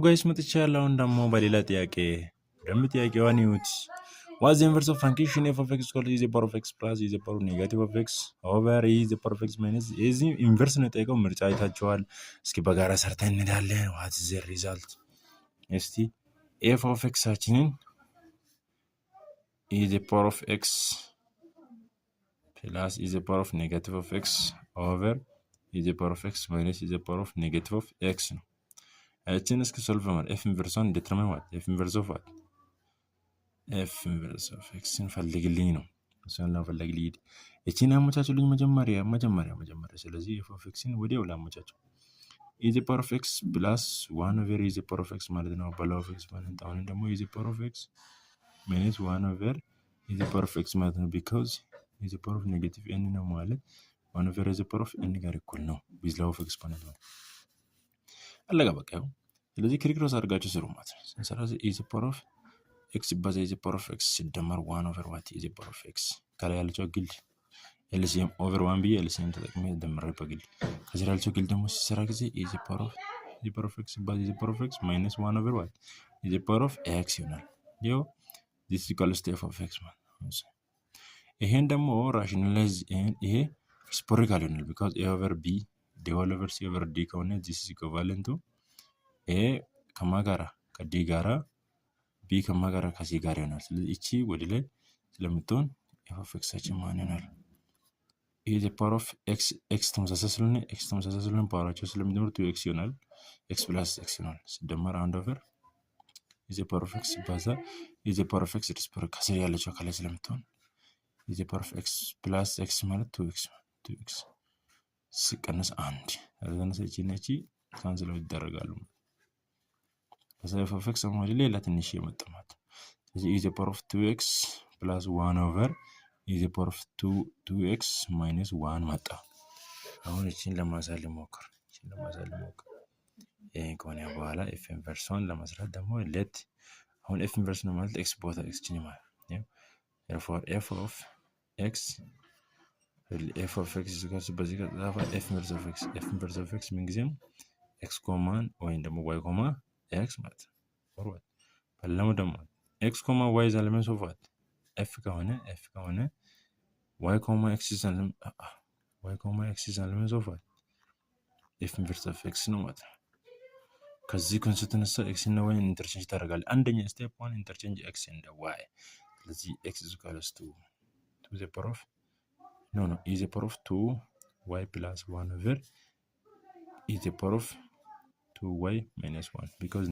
ጋይስ መጥቻለሁ ደግሞ በሌላ ጥያቄ ጥያቄዋን ይዩት። What's the inverse of function f of x equal to e the power of x plus e the power of negative of x over e the power of x minus የዚህ ኢንቨርስ ነው የጠየቀው። ምርጫ አይታችኋል። እስኪ በጋራ ሰርተን እንሄዳለን። what is the result? እስቲ f of x አችንን e the power of x plus e the power of negative of x over e the power of x minus e the power of negative of x ነው። እችን እስኪ ሶልቭ ማለት f ኢንቨርሷን ዲተርማይን what f ኢንቨርስ of what f inverse of x እንፈልግልኝ ነው። እሱን ለፈልግልኝ እቺን አመቻቹልኝ መጀመሪያ። ስለዚህ f of x ወዲያው ላመቻቸው e the power of x plus 1 over e the power of x ማለት ነው። below of x ማለት አሁን ደግሞ e the power of x minus 1 over e the power of x ማለት ነው። because e the power of negative n ነው ማለት 1 over e the power of n ጋር እኩል ነው below of x ማለት ነው። አለጋ በቃ ይኸው። ስለዚህ ክሪክሮስ አድርጋችሁ ስሩ ማለት ነው። ስለዚህ e the power of x ይባዛ e the power of x ሲደመር 1 over what e the power of x ከላይ ያለችው ግልድ LCM over 1 ብዬ LCM ተጠቅሜ ደምሬ በግልድ ከዚህ ያለችው ግልድ ደግሞ ሲሰራ ጊዜ e the power of x ይባዛ e the power of x minus 1 over what e the power of x ይሆናል። ይኸው this is equal to f of x ማለት ነው። ይሄን ደግሞ ራሽናላይዝ ይሄ ሪሲፕሮካል ይሆናል because a over b d whole over c over d ከሆነ this is equivalent to a ከማጋራ ከd ጋራ b ከማጋራ ከc ጋር ይሆናል። ስለዚህ እቺ ወደ ላይ ስለምትሆን f of x አችን ማን ይሆናል? e the power of x ተመሳሳይ ስለሆነ ፓወራቸው ስለሚደምር 2x ይሆናል። x plus x ይሆናል ሲደመር 1 over e the power of x ባዛ e the power of x ሪሲፕሮካል ከስር ያለችው ከላይ ስለምትሆን e the power of x plus x ማለት 2x ሲቀነስ 1 አዘነሰ እቺ ካንስል ይደረጋሉ። f of x ማለት ሌላ ትንሽ የመጣማት ስለዚህ e the power of 2x plus 1 over e the power of 2x minus 1 መጣ። አሁን እቺን ለማሳል ሞክር ይሄን ከሆነ በኋላ f ኢንቨርሷን ለመስራት ደግሞ አሁን f ኢንቨርስ ነው ማለት x ቦታ x ችን ማለት ነው። therefore f of x በዚህ ጋር f inverse of x ምን ጊዜም x ኮማን ወይም ደግሞ y ኮማ x ማለት ነው። ፎርዋርድ ባለው ደግሞ x ኮማ y is elements of what f ከሆነ y ኮማ x is elements of what f inverse of x ነው ማለት ነው። ከዚህ ኮንስተንስ x እና y ኢንተርቼንጅ ታደርጋለህ። አንደኛ ስቴፕ 1 ኢንተርቼንጅ x and y። ስለዚህ x is equals to the power of e the power of 2y plus 1 over e the power of 2y minus 1 because